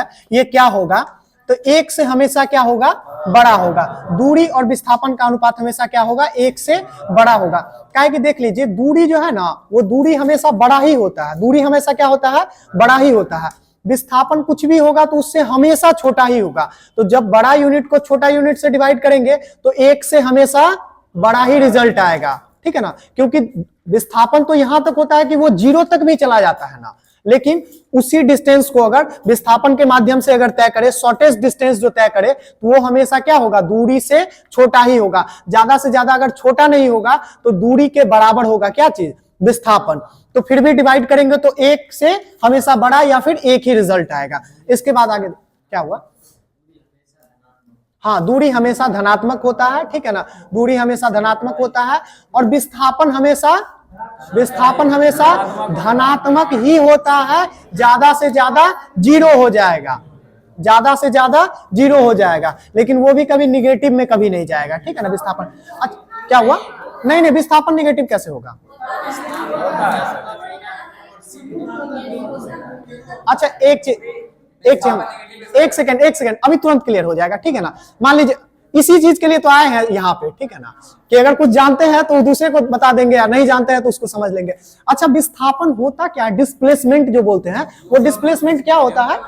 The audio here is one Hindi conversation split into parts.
है ये क्या होगा, तो एक से हमेशा क्या होगा, बड़ा होगा। दूरी और विस्थापन का अनुपात हमेशा क्या होगा, एक से बड़ा होगा। काहे कि देख लीजिए दूरी जो है ना, वो दूरी हमेशा बड़ा ही होता है, दूरी हमेशा क्या होता है, बड़ा ही होता है। विस्थापन कुछ भी होगा तो उससे हमेशा छोटा ही होगा। तो जब बड़ा यूनिट को छोटा यूनिट से डिवाइड करेंगे तो एक से हमेशा बड़ा ही रिजल्ट आएगा, ठीक है ना। क्योंकि विस्थापन तो यहां तक होता है कि वो 0 तक भी चला जाता है ना, लेकिन उसी डिस्टेंस को अगर विस्थापन के माध्यम से अगर तय करे, शॉर्टेस्ट डिस्टेंस जो तय करे, तो वो हमेशा क्या होगा, दूरी से छोटा ही होगा। ज्यादा से ज्यादा अगर छोटा नहीं होगा तो दूरी के बराबर होगा क्या चीज, विस्थापन। तो फिर भी डिवाइड करेंगे तो एक से हमेशा बड़ा या फिर एक ही रिजल्ट आएगा। इसके बाद आगे क्या हुआ, हाँ दूरी हमेशा धनात्मक होता है, ठीक है ना, दूरी हमेशा धनात्मक होता है। और विस्थापन हमेशा धनात्मक ही होता है। ज्यादा से ज्यादा 0 हो जाएगा, ज्यादा से ज्यादा 0 हो जाएगा, लेकिन वो भी कभी निगेटिव में कभी नहीं जाएगा, ठीक है ना। विस्थापन अच्छा क्या हुआ, नहीं विस्थापन निगेटिव कैसे होगा, अच्छा एक सेकंड अभी तुरंत क्लियर हो जाएगा, ठीक है ना। मान लीजिए इसी चीज के लिए तो आए हैं यहाँ पे, ठीक है ना, कि अगर कुछ जानते हैं तो दूसरे को बता देंगे, या नहीं जानते हैं तो उसको समझ लेंगे। अच्छा विस्थापन होता क्या है, डिस्प्लेसमेंट जो बोलते हैं, वो डिस्प्लेसमेंट क्या होता है,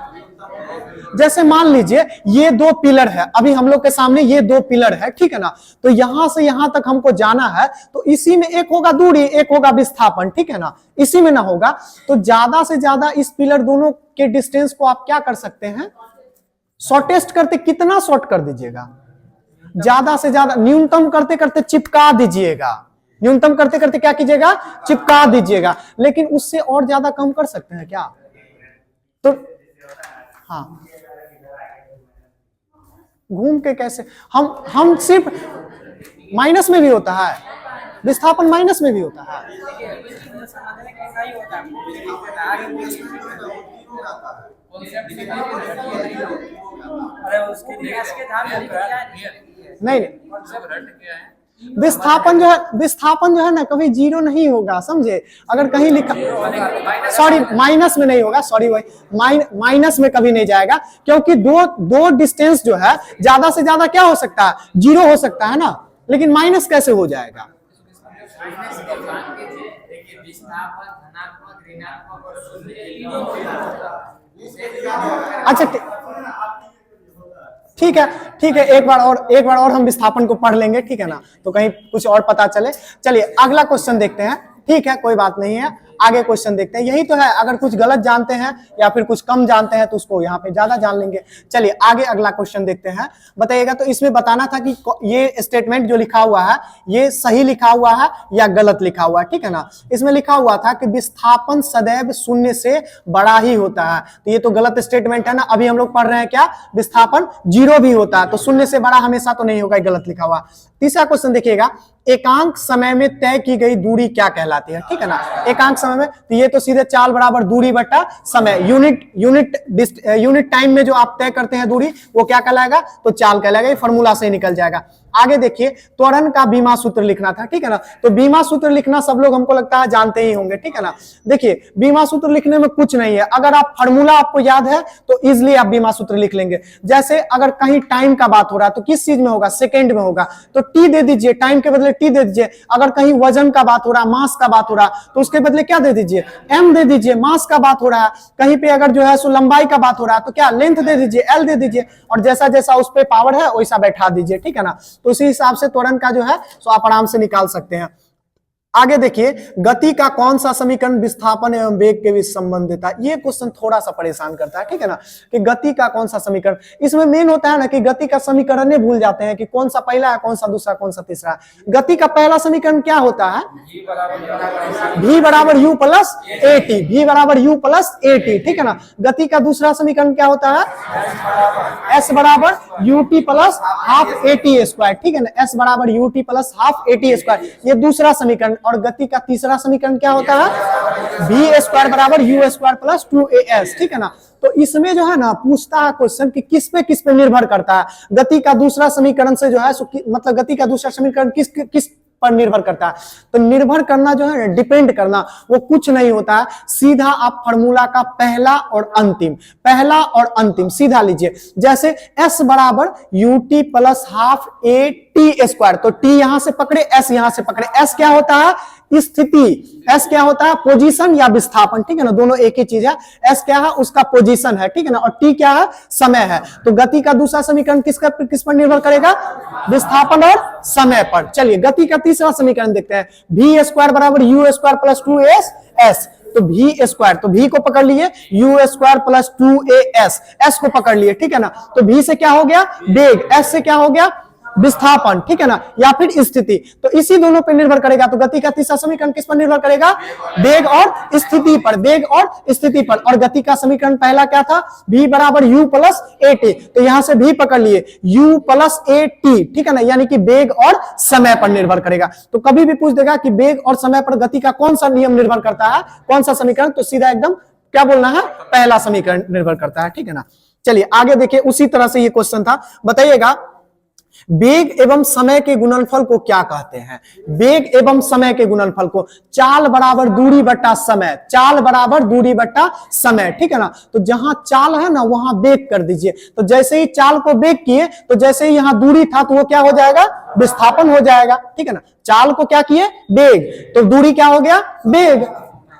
जैसे मान लीजिए ये 2 पिलर है, अभी हम लोग के सामने ये 2 पिलर है, ठीक है ना। तो यहां से यहां तक हमको जाना है, तो इसी में एक होगा दूरी, एक होगा विस्थापन, ठीक है ना, इसी में ना होगा। तो ज्यादा से ज्यादा इस पिलर दोनों के डिस्टेंस को आप क्या कर सकते हैं, शॉर्टेस्ट करते, कितना शॉर्ट कर दीजिएगा, ज्यादा से ज्यादा, न्यूनतम करते करते चिपका दीजिएगा, न्यूनतम करते करते क्या कीजिएगा, चिपका दीजिएगा। लेकिन उससे और ज्यादा कम कर सकते हैं क्या, तो हाँ घूम के कैसे, हम सिर्फ माइनस में भी होता है, विस्थापन माइनस में भी होता है। नहीं विस्थापन जो है ना कभी 0 नहीं होगा, समझे। अगर कहीं लिखा, सॉरी माइनस में नहीं होगा, सॉरी भाई माइनस में कभी नहीं जाएगा, क्योंकि दो डिस्टेंस जो है ज्यादा से ज्यादा क्या हो सकता है, 0 हो सकता है ना, लेकिन माइनस कैसे हो जाएगा। अच्छा ठीक है एक बार और हम विस्थापन को पढ़ लेंगे, ठीक है ना, तो कहीं कुछ और पता चले। चलिए अगला क्वेश्चन देखते हैं, ठीक है कोई बात नहीं है, आगे क्वेश्चन देखते हैं। यही तो है, अगर कुछ गलत जानते हैं या फिर कुछ कम जानते हैं तो उसको यहाँ पे ज्यादा जान लेंगे। चलिए आगे अगला क्वेश्चन देखते हैं, बताइएगा। तो इसमें बताना था कि ये स्टेटमेंट जो लिखा हुआ है ये सही लिखा हुआ है या गलत लिखा हुआ है, ठीक है ना। इसमें लिखा हुआ था कि विस्थापन सदैव 0 से बड़ा ही होता है, तो ये तो गलत स्टेटमेंट है ना। अभी हम लोग पढ़ रहे हैं क्या, विस्थापन 0 भी होता है, तो 0 से बड़ा हमेशा तो नहीं होगा, गलत लिखा हुआ। तीसरा क्वेश्चन देखिएगा, एकांक समय में तय की गई दूरी क्या कहलाती है, ठीक है ना। एकांक समय में, तो ये तो सीधे चाल बराबर दूरी बटा समय, यूनिट टाइम में जो आप तय करते हैं दूरी, वो क्या कहलाएगा, तो चाल कहलाएगा। ये फॉर्मूला से निकल जाएगा। आगे देखिए, त्वरण का बीमा सूत्र लिखना था, ठीक है ना। तो बीमा सूत्र लिखना सब लोग हमको लगता है जानते ही होंगे, ठीक है ना। देखिए बीमा सूत्र लिखने में कुछ नहीं है, अगर आप फॉर्मूला आपको याद है तो इजिली आप बीमा सूत्र लिख लेंगे। जैसे अगर कहीं टाइम का बात हो रहा है तो किस चीज में होगा, सेकंड में होगा, तो टी दे दीजिए, टाइम के बदले टी दे दीजिए। अगर कहीं वजन का बात हो रहा है, मास का बात हो रहा है, तो उसके बदले क्या दे दीजिए, एम दे दीजिए। मास का बात हो रहा है, कहीं पे अगर जो है सो लंबाई का बात हो रहा है तो क्या लेंथ दे दीजिए, एल दे दीजिए। और जैसा जैसा उस पर पावर है वैसा बैठा दीजिए, ठीक है ना। तो उसी हिसाब से त्वरण का जो है सो आप आराम से निकाल सकते हैं। आगे देखिए, गति का कौन सा समीकरण विस्थापन एवं वेग के बीच संबंध देता है। ये क्वेश्चन थोड़ा सा परेशान करता है, ठीक है ना, कि गति का कौन सा समीकरण। इसमें मेन होता है ना कि गति का समीकरण ही भूल जाते हैं कि कौन सा पहला है, कौन सा दूसरा, कौन सा तीसरा। गति का पहला समीकरण क्या होता है, v बराबर u plus A T, v बराबर u प्लस ए टी, ठीक है ना। गति का दूसरा समीकरण क्या होता है, s बराबर U T plus half A T square, ठीक है ना। s बराबर U T plus half A T square, ये दूसरा समीकरण। और गति का तीसरा समीकरण क्या होता है, v स्क्वायर बराबर u स्क्वायर प्लस 2as, ठीक है ना। तो इसमें जो है ना पूछता है क्वेश्चन कि किस पे निर्भर करता है। गति का दूसरा समीकरण से जो है मतलब गति का दूसरा समीकरण किस पर निर्भर करता है। तो निर्भर करना जो है, डिपेंड करना, वो कुछ नहीं होता है, सीधा आप फॉर्मूला का पहला और अंतिम सीधा लीजिए। जैसे s बराबर ut plus half a t square, तो t यहां से पकड़े, s यहां से पकड़े, s क्या होता है, स्थिति, s क्या होता है, पोजीशन या विस्थापन, ठीक है ना, दोनों एक ही चीज है। s क्या है, उसका पोजीशन है, ठीक है ना, और t क्या है, समय है। तो गति का दूसरा समीकरण किस पर निर्भर करेगा, विस्थापन और समय पर। चलिए गति का तीसरा समीकरण देखते हैं, v स्क्वायर बराबर u स्क्वायर प्लस 2s, तो v स्क्वायर, तो v को पकड़ लिए, u square plus 2as, s को पकड़ लिए, ठीक है ना। तो v से क्या हो गया, वेग, s से क्या हो गया, विस्थापन, ठीक है ना, या फिर स्थिति। तो इसी दोनों पर निर्भर करेगा। तो गति का तीसरा समीकरण किस पर निर्भर करेगा, वेग और स्थिति पर, वेग और स्थिति पर। और गति का समीकरण पहला क्या था, v बराबर u प्लस at, तो यहां से v पकड़ लिए, u प्लस at, ठीक है ना, यानी कि वेग और समय पर निर्भर करेगा। तो कभी भी पूछ देगा कि वेग और समय पर गति का कौन सा नियम निर्भर करता है, कौन सा समीकरण, तो सीधा एकदम क्या बोलना है, पहला समीकरण निर्भर करता है, ठीक है ना। चलिए आगे देखिए, उसी तरह से ये क्वेश्चन था, बताइएगा वेग एवं समय के गुणनफल को क्या कहते हैं। वेग एवं समय के गुणनफल को, चाल बराबर दूरी बट्टा समय, चाल बराबर दूरी बट्टा समय, ठीक है ना। तो जहां चाल है ना वहां वेग कर दीजिए। तो जैसे ही चाल को वेग किए, तो जैसे ही यहां दूरी था तो वो क्या हो जाएगा, विस्थापन हो जाएगा, ठीक है ना। चाल को क्या किए, वेग, तो दूरी क्या हो गया, वेग,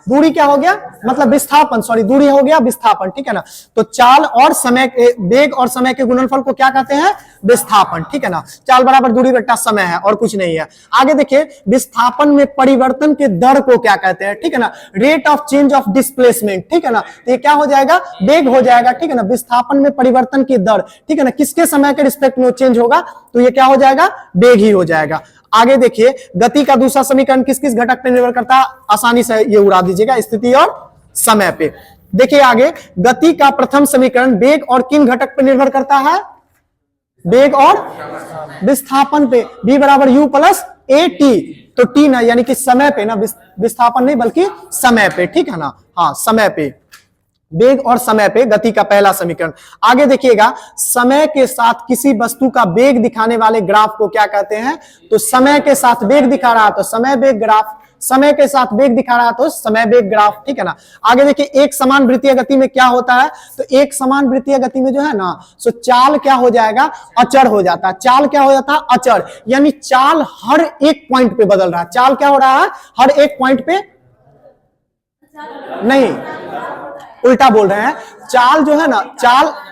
दूरी क्या हो गया, मतलब विस्थापन, सॉरी दूरी हो गया विस्थापन, ठीक है ना। तो चाल और समय के, वेग और समय के गुणनफल को क्या कहते हैं, विस्थापन, ठीक है ना। चाल बराबर दूरी बट्टा समय है और कुछ नहीं है। आगे देखिए, विस्थापन में परिवर्तन के दर को क्या कहते हैं, ठीक है ना, rate of change of displacement, ठीक है ना। तो ये क्या हो जाएगा, वेग हो जाएगा, ठीक है ना। विस्थापन में परिवर्तन की दर, ठीक है ना, किसके समय के रिस्पेक्ट में चेंज होगा, तो ये क्या हो जाएगा, वेग ही हो जाएगा। आगे देखिए, गति का दूसरा समीकरण किस किस घटक पर निर्भर करता है, आसानी से ये उड़ा दीजिएगा, स्थिति और समय पे। देखिए आगे, गति का प्रथम समीकरण वेग और किन घटक पर निर्भर करता है, वेग और विस्थापन पे, v बराबर u प्लस at, तो t ना, यानी कि समय पे ना, विस्थापन नहीं बल्कि समय पे, ठीक है ना, हाँ समय पे, वेग और समय पे गति का पहला समीकरण। आगे देखिएगा, समय के साथ किसी वस्तु का वेग दिखाने वाले ग्राफ को क्या कहते हैं, तो समय के साथ वेग दिखा रहा तो समय वेग ग्राफ, समय के साथ वेग दिखा रहा तो समय वेग ग्राफ, ठीक है ना। आगे देखिए, एक समान वृत्तीय गति में क्या होता है, तो एक समान वृत्तीय गति में जो है ना, सो चाल क्या हो जाएगा, अचर हो जाता है। चाल क्या हो जाता है, अचर, यानी चाल हर एक पॉइंट पे बदल रहा है। चाल क्या हो रहा है, हर एक पॉइंट पे, नहीं उल्टा बोल रहे हैं, चाल जो है ना,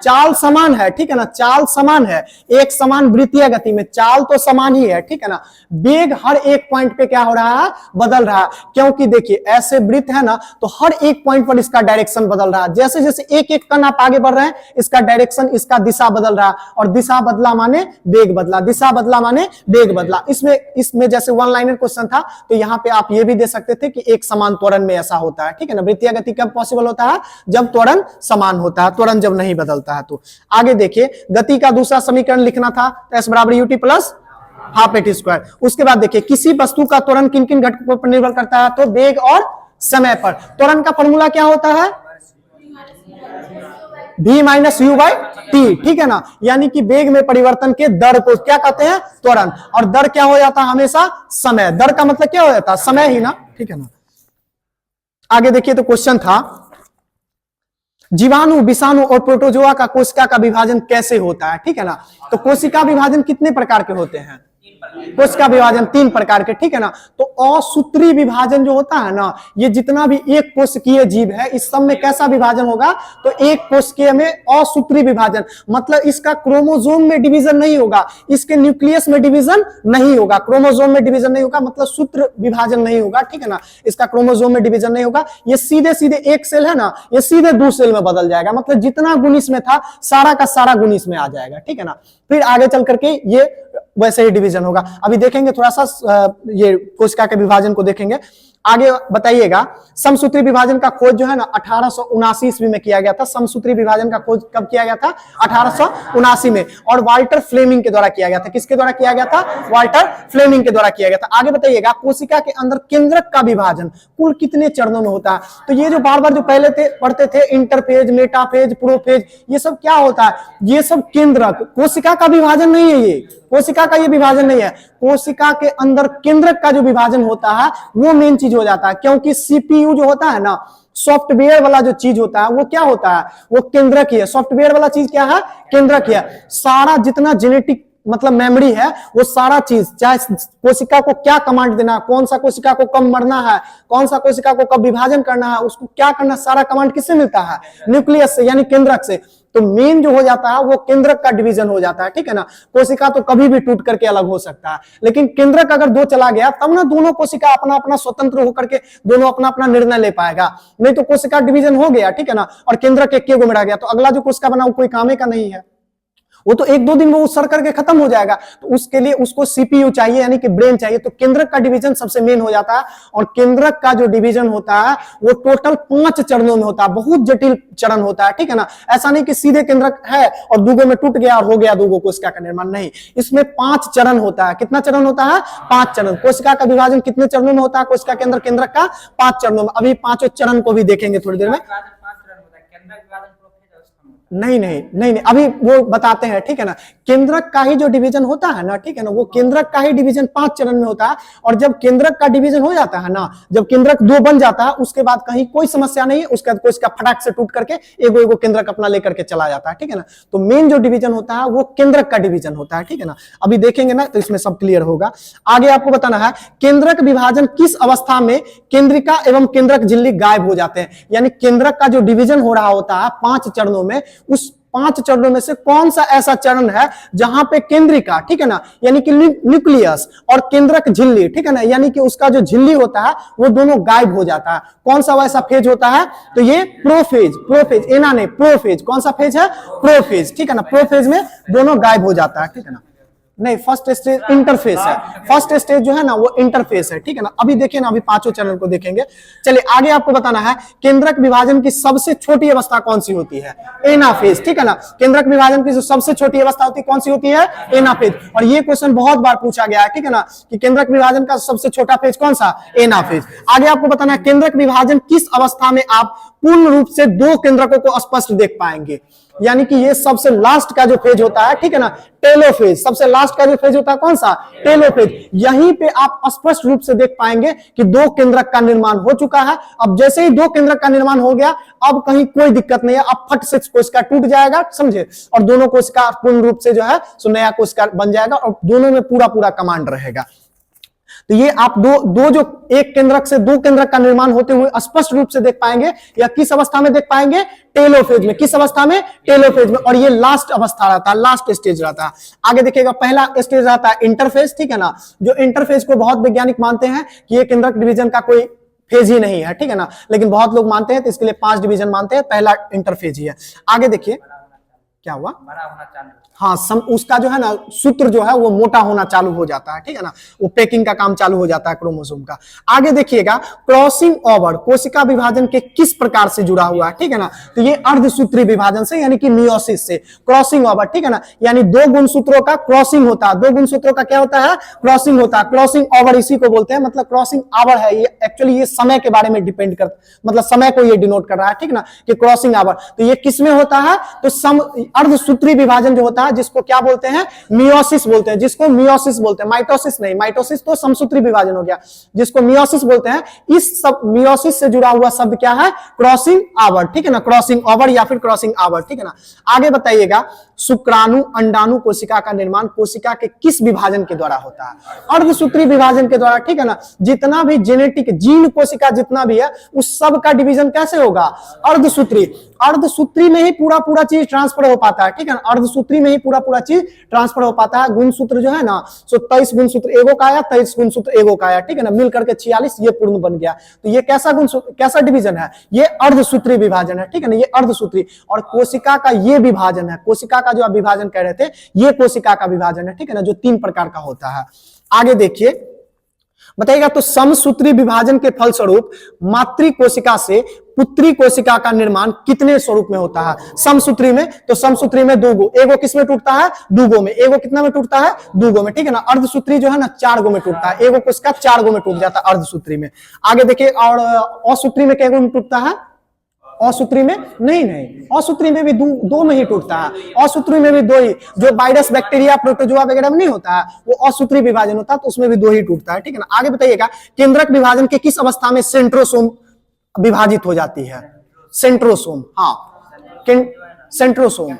चाल समान है, ठीक है ना, चाल समान है, एक समान वृत्तीय गति में चाल तो समान ही है, ठीक है ना। वेग हर एक पॉइंट पे क्या हो रहा है, बदल रहा है, क्योंकि देखिए ऐसे वृत्त है ना, तो हर एक पॉइंट पर इसका डायरेक्शन बदल रहा है। जैसे जैसे एक एक कण आप आगे बढ़ रहे हैं, इसका डायरेक्शन, इसका दिशा बदल रहा है, और दिशा बदला माने वेग बदला, दिशा बदला माने वेग बदला। इसमें जैसे वन लाइनर क्वेश्चन था, तो यहाँ पे आप ये भी दे सकते थे कि एक समान त्वरण में ऐसा होता है, ठीक है ना। वृत्तीय गति कब पॉसिबल होता है, जब त्वरण समान होता है, त्वरण जब नहीं बदलता है। तो आगे देखिए, गति का दूसरा समीकरण लिखना था, s बराबर ut plus half at square. उसके बाद देखिए, किसी वस्तु का त्वरण किन किन घटकों पर निर्भर करता है, तो वेग और समय पर। त्वरण का फॉर्मूला क्या होता है, v minus u by T, ठीक है ना, यानी कि वेग में परिवर्तन के दर को क्या कहते हैं, त्वरण। और दर क्या हो जाता है, हमेशा समय, दर का मतलब क्या हो जाता है, समय ही ना, ठीक है ना। आगे देखिए, तो क्वेश्चन था, जीवाणु, विषाणु और प्रोटोजोआ का कोशिका का विभाजन कैसे होता है, ठीक है ना। तो कोशिका विभाजन कितने प्रकार के होते हैं, कोशिका विभाजन 3 प्रकार के, ठीक है ना। तो असूत्री विभाजन जो होता है ना, ये जितना भी एक कोशिकीय जीव है, इस सब में कैसा विभाजन होगा, तो एक कोशिकीय में असूत्री विभाजन, मतलब इसका क्रोमोसोम में डिवीजन नहीं होगा, इसके न्यूक्लियस में डिवीजन नहीं होगा, क्रोमोसोम में डिवीजन नहीं होगा, मतलब सूत्र विभाजन नहीं होगा, ठीक है ना। इसका क्रोमोसोम में डिवीजन नहीं होगा, ये सीधे सीधे एक सेल है ना, ये सीधे 2 सेल में बदल जाएगा, मतलब जितना गुण इसमें था सारा का सारा गुण इसमें आ जाएगा, ठीक है ना। फिर आगे चल करके ये वैसे ही डिवीजन होगा। अभी देखेंगे थोड़ा सा ये कोशिका के विभाजन को देखेंगे। आगे बताइएगा, समसूत्री विभाजन का खोज जो है ना 1879 ईस्वी में किया गया था। समसूत्री विभाजन का खोज कब किया गया था, 1879 में, और वाल्टर फ्लेमिंग के द्वारा किया गया था। किसके द्वारा किया गया था, वाल्टर फ्लेमिंग के द्वारा किया गया था। आगे बताइएगा, कोशिका के अंदर केंद्रक का विभाजन कुल कितने चरणों में होता है। तो ये जो बार बार जो पहले पढ़ते थे, इंटरफेज, मेटाफेज, प्रोफेज, ये सब क्या होता है, ये सब केंद्रक, कोशिका का विभाजन नहीं है। ये कोशिका कोशिका का ये विभाजन नहीं है, कोशिका के अंदर केंद्रक का जो विभाजन होता है वो मेन चीज हो जाता है, क्योंकि सीपीयू जो होता है ना, सॉफ्टवेयर वाला जो चीज होता है वो क्या होता है, वो केंद्रक ही है। सॉफ्टवेयर वाला चीज क्या है, केंद्रक ही है। सारा जितना जेनेटिक मतलब मेमोरी है वो सारा चीज, चाहे कोशिका को क्या कमांड देना है, कौन सा कोशिका को कब मरना है, कौन सा कोशिका को कब विभाजन करना है, उसको क्या करना, सारा कमांड किससे मिलता है, न्यूक्लियस से यानी केंद्रक से। तो मेन जो हो जाता है वो केंद्रक का डिवीजन हो जाता है, ठीक है ना। कोशिका तो कभी भी टूट करके अलग हो सकता है, लेकिन केंद्रक अगर दो चला गया तब ना दोनों कोशिका अपना अपना स्वतंत्र होकर के दोनों अपना अपना निर्णय ले पाएगा। नहीं तो कोशिका डिवीजन हो गया, ठीक है ना, और केंद्रक एक गो में रह गया तो अगला जो कोशिका बना वो कोई कामे का नहीं है, वो तो एक दो दिन में उत्सर्ग करके खत्म हो जाएगा। तो उसके लिए उसको सीपीयू चाहिए यानी कि ब्रेन चाहिए। तो केंद्रक का डिवीजन सबसे मेन हो जाता है, और केंद्रक का जो डिवीजन होता है वो टोटल 5 चरणों में होता है, बहुत जटिल चरण होता है, ठीक है ना। ऐसा नहीं कि सीधे केंद्रक है और दूगो में टूट गया और हो गया दूगो कोशिका का निर्माण, नहीं, इसमें 5 चरण होता है। कितना चरण होता है, 5 चरण। कोशिका का विभाजन कितने चरणों में होता है, कोशिका के अंदर केंद्रक का 5 चरणों में। अभी 5 चरण को भी देखेंगे थोड़ी देर में। नहीं नहीं नहीं नहीं, अभी वो बताते हैं, ठीक है ना। केंद्रक का ही जो डिवीजन होता है ना, ठीक है ना, वो केंद्रक का ही डिवीजन 5 चरण में होता है। और जब केंद्रक का डिवीजन हो जाता है ना, जब केंद्रक 2 बन जाता है उसके बाद कहीं कोई समस्या नहीं है, उसके बाद कोशिका फटाक से टूट करके एगो एगो केंद्रक अपना लेकर के चला जाता है, ठीक है ना। तो मेन जो डिवीजन होता है वो केंद्रक का डिवीजन होता है, ठीक है ना। अभी देखेंगे ना तो इसमें सब क्लियर होगा। आगे आपको बताना है केंद्रक विभाजन किस अवस्था में केंद्रिका एवं केंद्रक झिल्ली गायब हो जाते हैं, यानी केंद्रक का जो डिवीजन हो रहा होता है 5 चरणों में, उस 5 चरणों में से कौन सा ऐसा चरण है जहां पे केंद्रिका, ठीक है ना, यानी कि न्यूक्लियस और केंद्रक झिल्ली, ठीक है ना, यानी कि उसका जो झिल्ली होता है वो दोनों गायब हो जाता है। कौन सा वैसा फेज होता है, तो ये प्रोफेज एना नहीं, प्रोफेज। कौन सा फेज है, प्रोफेज, ठीक है ना। प्रोफेज में दोनों गायब हो जाता है, ठीक है ना। नहीं, फर्स्ट स्टेज इंटरफेस है, फर्स्ट स्टेज जो है ना वो इंटरफेस है, ठीक है ना। अभी देखिए ना, अभी 5 चरण को देखेंगे। चलिए आगे आपको बताना है केंद्रक विभाजन की सबसे छोटी अवस्था कौन सी होती है, एनाफेज, ठीक है ना। केंद्रक विभाजन की जो सबसे छोटी अवस्था होती है कौन सी होती है, एनाफेज। और ये क्वेश्चन बहुत बार पूछा गया है, ठीक है ना, कि केंद्रक विभाजन का सबसे छोटा फेज कौन सा, एनाफेज। आगे आपको बताना है केंद्रक विभाजन किस अवस्था में आप पूर्ण रूप से 2 केंद्रकों को स्पष्ट देख पाएंगे, यानी कि ये सबसे लास्ट का जो फेज होता है, ठीक है ना, टेलोफेज। सबसे लास्ट का जो फेज होता है कौन सा, टेलोफेज। यहीं पे आप स्पष्ट रूप से देख पाएंगे कि 2 केंद्रक का निर्माण हो चुका है। अब जैसे ही 2 केंद्रक का निर्माण हो गया, अब कहीं कोई दिक्कत नहीं है, अब फट से कोशिका टूट जाएगा, समझे, और दोनों कोशिका पूर्ण रूप से जो है सो नया कोशिका बन जाएगा और दोनों में पूरा पूरा कमांड रहेगा। तो ये आप दो जो एक केंद्रक से 2 केंद्रक का निर्माण होते हुए स्पष्ट रूप से देख पाएंगे। या किस अवस्था में देख पाएंगे, टेलोफेज में। किस अवस्था में, टेलोफेज में। और ये लास्ट अवस्था रहता है, लास्ट स्टेज रहता है। आगे देखिएगा, पहला स्टेज रहता है इंटरफेज, ठीक है ना। जो इंटरफेज को बहुत वैज्ञानिक मानते हैं कि ये केंद्रक डिवीजन का कोई फेज ही नहीं है, ठीक है ना, लेकिन बहुत लोग मानते हैं तो इसके लिए 5 डिवीजन मानते हैं। पहला इंटरफेज ही है। आगे देखिए क्या हुआ, हाँ, उसका जो है ना सूत्र जो है वो मोटा होना चालू हो जाता है, ठीक है ना, वो पैकिंग का काम चालू हो जाता है क्रोमोसोम का। आगे देखिएगा, क्रॉसिंग ओवर कोशिका विभाजन के किस प्रकार से जुड़ा हुआ है, ठीक है ना। तो ये अर्धसूत्री विभाजन से यानी कि मियोसिस से क्रॉसिंग ओवर, ठीक है ना, यानी 2 गुणसूत्रों का क्रॉसिंग होता है। 2 गुणसूत्रों का क्या होता है, क्रॉसिंग होता है। क्रॉसिंग ओवर इसी को बोलते हैं, मतलब क्रॉसिंग आवर है ये। एक्चुअली ये समय के बारे में डिपेंड कर, मतलब समय को ये डिनोट कर रहा है, ठीक ना, कि क्रॉसिंग आवर। तो ये किसमें होता है, तो अर्धसूत्री विभाजन जो होता है जिसको क्या बोलते हैं, मियोसिस बोलते हैं, जिसको मियोसिस बोलते हैं, माइटोसिस नहीं। माइटोसिस तो समसूत्री विभाजन हो गया, जिसको मियोसिस बोलते हैं। इस सब मियोसिस से जुड़ा हुआ शब्द क्या है, क्रॉसिंग आवर, ठीक है ना, क्रॉसिंग ओवर या फिर क्रॉसिंग आवर, ठीक है ना। आगे बताइएगा, शुक्राणु अंडाणु कोशिका का निर्माण कोशिका के किस विभाजन के द्वारा होता है, अर्धसूत्री विभाजन के द्वारा, ठीक है ना। जितना भी जेनेटिक जीन कोशिका जितना भी है उस सब का डिवीजन कैसे होगा, अर्धसूत्री। अर्धसूत्री में ही पूरा पूरा चीज ट्रांसफर हो पाता है, ठीक है ना। अर्धसूत्री में ही पूरा पूरा चीज ट्रांसफर हो पाता है। गुणसूत्र जो है ना, सो 23 गुणसूत्र एगो का आया, 23 गुणसूत्र एगो का आया, ठीक है ना, मिलकर के 46 ये पूर्ण बन गया। तो ये कैसा डिवीजन है, ये अर्धसूत्री विभाजन है, ठीक है ना, ये अर्धसूत्री। और कोशिका का ये विभाजन है, कोशिका का जो आप विभाजन कह रहे थे ये कोशिका का विभाजन है, ठीक है ना, जो 3 प्रकार का होता है। आगे देखिए बताइएगा, तो समसूत्री विभाजन के फलस्वरूप मातृ कोशिका से पुत्री कोशिका का निर्माण कितने स्वरूप में होता है, समसूत्री में। तो समसूत्री में 2 गो, एगो किस में टूटता है, 2 गो में। एगो कितना में टूटता है, 2 गो में, ठीक है ना। अर्धसूत्री जो है ना 4 गो में टूटता है, एगो कोशिका 4 गो में टूट जाता है अर्धसूत्री में। आगे देखिए, और असूत्री में क्या गो में टूटता है, असूत्री में नहीं, नहीं असूत्री में भी दो में ही टूटता है, असूत्री में भी दो ही, जो वायरस बैक्टीरिया प्रोटोजोआ वगैरह में नहीं होता है वो असूत्री विभाजन होता है, तो उसमें भी दो ही टूटता है, ठीक है ना। आगे बताइएगा, केंद्रक विभाजन के किस अवस्था में सेंट्रोसोम विभाजित हो जाती है? सेंट्रोसोम, हाँ सेंट्रोसोम,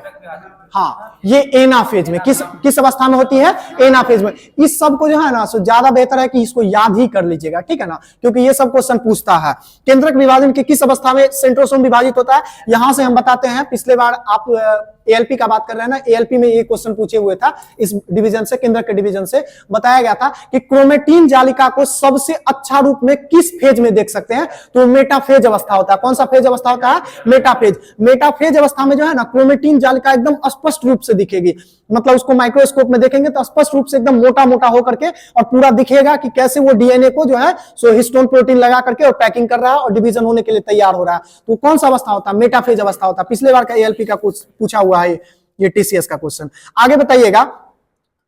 हाँ ये एनाफेज में, किस अवस्था में होती है? एनाफेज में। इस सब को जो है ना सो ज्यादा बेहतर है कि इसको याद ही कर लीजिएगा, ठीक है ना, क्योंकि ये सब क्वेश्चन पूछता है। केंद्रक विभाजन के किस अवस्था में सेंट्रोसोम विभाजित होता है? यहां से हम बताते हैं, पिछले बार आप एएलपी का बात कर रहे हैं ना, एएलपी में ये क्वेश्चन पूछे हुए था, इस डिवीजन से, केंद्रक के डिवीजन से बताया गया था कि क्रोमेटिन जालिका को सबसे अच्छा रूप में किस फेज में देख सकते हैं? तो मेटाफेज अवस्था होता है। कौन सा फेज अवस्था होता है? मेटाफेज। मेटाफेज अवस्था में जो है ना क्रोमेटिन जालिका एकदम स्पष्ट रूप से दिखेगी, मतलब उसको माइक्रोस्कोप में देखेंगे तो स्पष्ट रूप से एकदम मोटा मोटा होकर के और पूरा दिखेगा कि कैसे वो डीएनए को जो है सो हिस्टोन प्रोटीन लगा करके और पैकिंग कर रहा है और डिवीजन होने के लिए तैयार हो रहा है। तो कौन सा अवस्था होता है? मेटाफेज अवस्था होता है। पिछले बार का एएलपी का कुछ पूछा हुआ है ये टीसीएस का क्वेश्चन। आगे बताइएगा,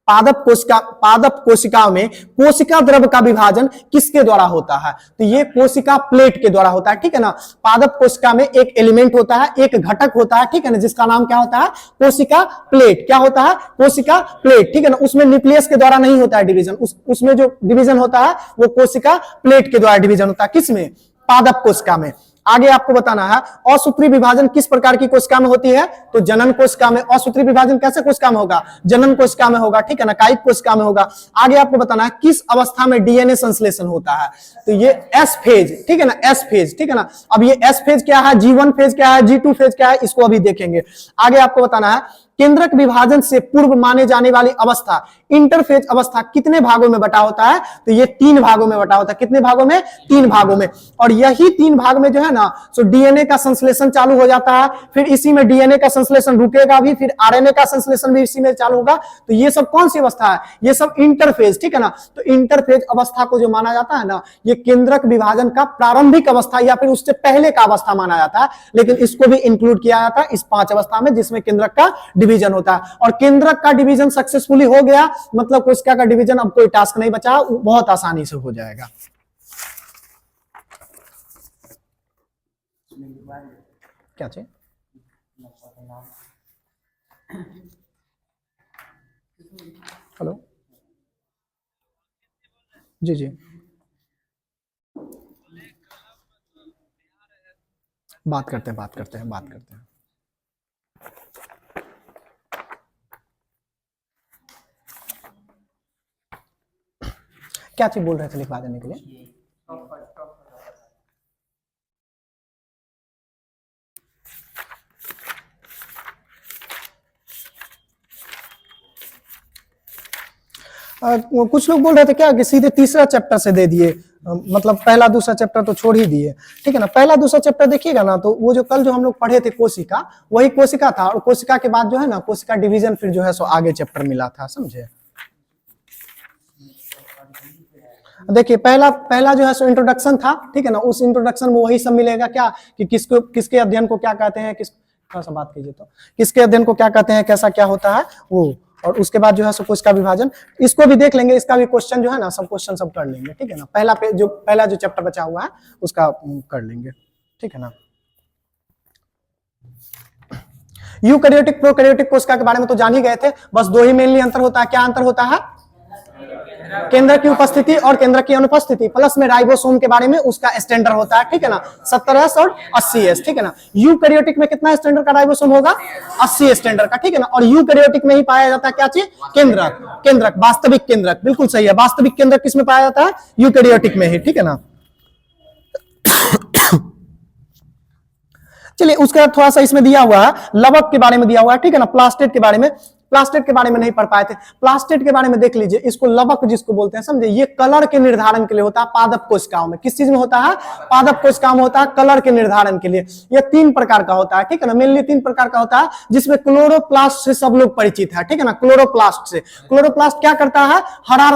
पादप कोशिका में कोशिका द्रव का विभाजन किसके द्वारा होता है? तो ये कोशिका प्लेट के द्वारा होता है, ठीक है ना। पादप कोशिका में एक एलिमेंट होता है, एक घटक होता है, ठीक है ना, जिसका नाम क्या होता है? कोशिका प्लेट। क्या होता है? कोशिका प्लेट, ठीक है ना। उसमें न्यूक्लियस के द्वारा नहीं होता है डिवीजन, उसमें जो डिवीजन होता है वो कोशिका प्लेट के द्वारा डिवीजन होता है। किसमें? पादप कोशिका में। आगे आपको बताना है, असूत्री विभाजन किस प्रकार की कोशिका में होती है? तो जनन कोशिका में। असूत्री विभाजन कैसे कोशिका में होगा? जनन कोशिका में होगा, ठीक है ना, कायिक कोशिका में होगा। आगे आपको बताना है किस अवस्था में डीएनए संश्लेषण होता है? तो ये एस फेज, ठीक है ना, एस फेज, ठीक है ना। अब ये एस फेज क्या है, G1 फेज क्या है, G2 फेज क्या है, इसको अभी देखेंगे। आगे आपको बताना है, केंद्रक विभाजन से पूर्व माने जाने वाली अवस्था इंटरफेज अवस्था कितने भागों में बटा होता है? तो ये 3 भागों में बटा होता है। कितने भागों में? 3 भागों में। और यही 3 भाग में जो है ना सो डीएनए का संश्लेषण चालू हो जाता है, फिर इसी में डीएनए का संश्लेषण रुकेगा भी, फिर आरएनए का संश्लेषण भी इसी में चालू होगा। तो ये सब कौन सी अवस्था है? ये सब इंटरफेज, ठीक है ना। तो इंटरफेज अवस्था को जो माना जाता है ना, ये केंद्रक विभाजन का प्रारंभिक अवस्था या फिर उससे पहले का अवस्था माना जाता है, लेकिन इसको भी इंक्लूड किया जाता है इस 5 अवस्था में जिसमें केंद्रक का डिवीजन होता है। और केंद्रक का डिवीजन सक्सेसफुली हो गया, मतलब कोशिका का डिवीजन अब कोई टास्क नहीं बचा, बहुत आसानी से हो जाएगा। क्या चाहिए? हेलो, जी जी, बात करते हैं। क्या चीज बोल रहे थे लिखवा देने के लिए? कुछ लोग बोल रहे थे क्या कि सीधे तीसरा चैप्टर से दे दिए, मतलब पहला दूसरा चैप्टर तो छोड़ ही दिए, ठीक है ना। पहला दूसरा चैप्टर देखिएगा ना, तो वो जो कल जो हम लोग पढ़े थे कोशिका, वही कोशिका था, और कोशिका के बाद जो है ना कोशिका डिवीजन फिर जो है सो आगे चैप्टर मिला था, समझे। देखिए पहला जो है सो इंट्रोडक्शन था, ठीक है ना। उस इंट्रोडक्शन में वही सब मिलेगा क्या कि किसके अध्ययन को क्या कहते हैं, थोड़ा सा बात कीजिए, तो किसके अध्ययन को क्या कहते हैं, कैसा क्या होता है वो, और उसके बाद जो है सो कोशिका विभाजन, इसको भी देख लेंगे, इसका भी क्वेश्चन जो है ना सब क्वेश्चन सब कर लेंगे, ठीक है ना। पहला जो चैप्टर बचा हुआ है उसका कर लेंगे, ठीक है ना। यूकैरियोटिक प्रोकैरियोटिक कोशिका के बारे में तो जान ही गए थे, बस 2 ही मेनली अंतर होता है। क्या अंतर होता है? केंद्र की उपस्थिति और केंद्र की अनुपस्थिति, प्लस में राइबोसोम के बारे में उसका स्टैंडर्ड होता है, ठीक है ना, 70S और 80S, ठीक है ना। यूकैरियोटिक में कितना स्टैंडर्ड का राइबोसोम होगा? 80 स्टैंडर्ड का, ठीक है ना। और यूकैरियोटिक में ही पाया जाता है क्या चीज? केंद्रक, वास्तविक केंद्रक, बिल्कुल सही है। वास्तविक केंद्रक किसमें पाया जाता है? यूकैरियोटिक में ही, ठीक है ना। चलिए उसके बाद थोड़ा सा इसमें दिया हुआ है लवक के बारे में दिया हुआ है, ठीक है ना। प्लास्टेड के बारे में नहीं पढ़ पाए थे, प्लास्टेड के बारे में देख लीजिए। इसको लवक जिसको बोलते हैं, समझे, ये कलर के निर्धारण के लिए होता है पादप कोशिकाओं में। किस चीज में होता है? पादप कोशिकाओं में होता है कलर के निर्धारण के लिए। ये 3 प्रकार का होता है, ठीक है ना, मेनली 3 प्रकार का होता है, जिसमें क्लोरोप्लास्ट से सब लोग परिचित है, ठीक है ना। क्लोरोप्लास्ट से, क्लोरोप्लास्ट क्या करता है? हरा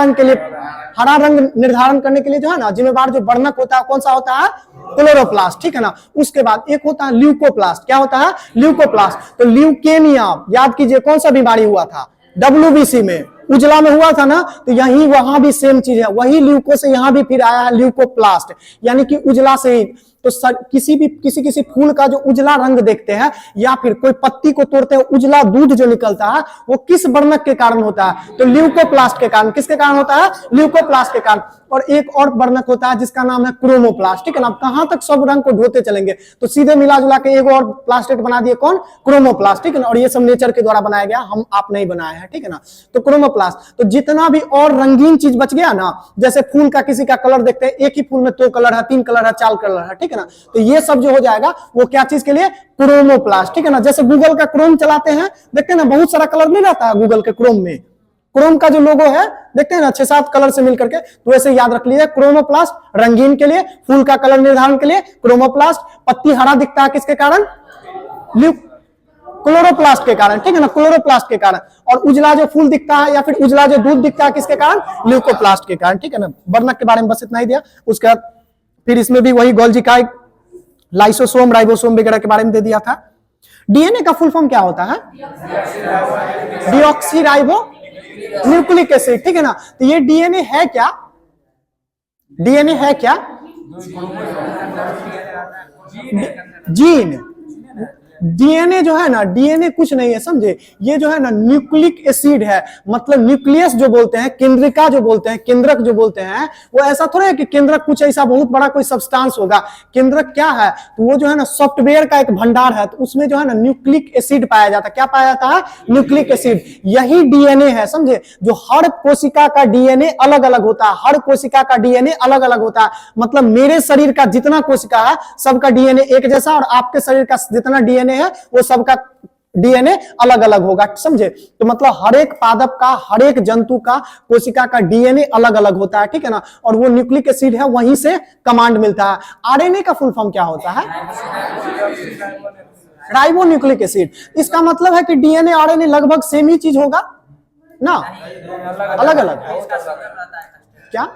रंग निर्धारण करने के लिए जो है ना जिम्मेवार जो वर्णक होता है, कौन सा होता है? क्लोरोप्लास्ट, ठीक है ना। उसके बाद एक होता है ल्यूकोप्लास्ट। क्या होता है? ल्यूकोप्लास्ट। तो ल्यूकेमिया याद कीजिए कौन सा बीमारी हुआ था? WBC में, उजला में हुआ था ना, तो यही वहां भी सेम चीज है, वही ल्यूको से यहां भी फिर आया है ल्यूकोप्लास्ट, यानी कि उजला से ही तो किसी किसी फूल का जो उजला रंग देखते हैं या फिर कोई पत्ती को तोड़ते हैं उजला दूध जो निकलता है वो किस वर्णक के कारण होता है? तो ल्यूकोप्लास्ट के कारण। किसके कारण होता है? ल्यूकोप्लास्ट के कारण। और एक और वर्णक होता है जिसका नाम है क्रोमोप्लास्ट। ठीक है ना? अब कहां तक सब रंग को ढोते चलेंगे तो सीधे मिला जुला के एक और प्लास्टेट बना दिए, कौन? क्रोमोप्लास्ट। ठीक है ना? और ये सब नेचर के द्वारा बनाया गया, हम आप नहीं बनाया है। ठीक है ना? तो क्रोमोप्लास्ट। तो जितना भी और रंगीन चीज बच गया ना, जैसे फूल का किसी का कलर देखते हैं, एक ही फूल में 2 कलर है, 3 कलर है, 4 कलर है। ठीक है ना? तो ये सब जो हो जाएगा वो क्या चीज के लिए? क्रोमोप्लास्ट। ठीक है ना? जैसे गूगल का क्रोम चलाते हैं, देखते हैं ना बहुत सारा कलर नहीं रहता है गूगल के क्रोम में। क्रोम का जो लोगो है देखते हैं ना 6-7 कलर से मिलकर के, तो ऐसे याद रख लीजिए क्रोमोप्लास्ट रंगीन के लिए, फूल का कलर निर्धारण के लिए क्रोमोप्लास्ट। पत्ती हरा दिखता है किसके कारण? क्लोरोप्लास्ट के कारण। ठीक है ना? क्लोरोप्लास्ट के कारण। और उजला जो फूल दिखता है या फिर उजला जो दूध दिखता है किसके कारण? ल्यूकोप्लास्ट के कारण। ठीक है ना? वर्णक के बारे में बस इतना ही दिया। उसके बाद फिर इसमें भी वही गोल्जी का लाइसोसोम राइबोसोम वगैरह के बारे में दे दिया था। डीएनए का फुल फॉर्म क्या होता है? Deoxyribo nucleic acid. ठीक है ना? तो ये डीएनए है क्या? डीएनए है क्या? जीन। डीएनए जो है ना, डीएनए कुछ नहीं है, समझे? ये जो है ना न्यूक्लिक एसिड है, मतलब न्यूक्लियस जो बोलते हैं, केंद्रिका जो बोलते हैं, केंद्रक जो बोलते हैं, वो ऐसा थोड़ा है कि केंद्रक कुछ ऐसा बहुत बड़ा कोई सब्सटेंस होगा। केंद्रक क्या है? तो वो जो है ना सॉफ्टवेयर का एक भंडार है, तो उसमें जो है ना न्यूक्लिक एसिड पाया जाता है। क्या पाया जाता है? Nucleic acid. यही डीएनए है, समझे? जो हर कोशिका का डीएनए अलग अलग होता है, हर कोशिका का डीएनए अलग अलग होता है। मतलब मेरे शरीर का जितना कोशिका है सबका डीएनए एक जैसा, और आपके शरीर का जितना डीएनए है वो सबका डीएनए अलग अलग होगा। समझे? तो मतलब हर एक पादप का, हर एक जंतु का, कोशिका का डीएनए अलग अलग होता है। ठीक है ना? और वो न्यूक्लिक एसिड है, वहीं से कमांड मिलता है। आरएनए का फुल फॉर्म क्या होता है? Ribo nucleic acid. इसका मतलब है कि डीएनए आरएनए लगभग सेम ही चीज होगा ना? अलग अलग क्या?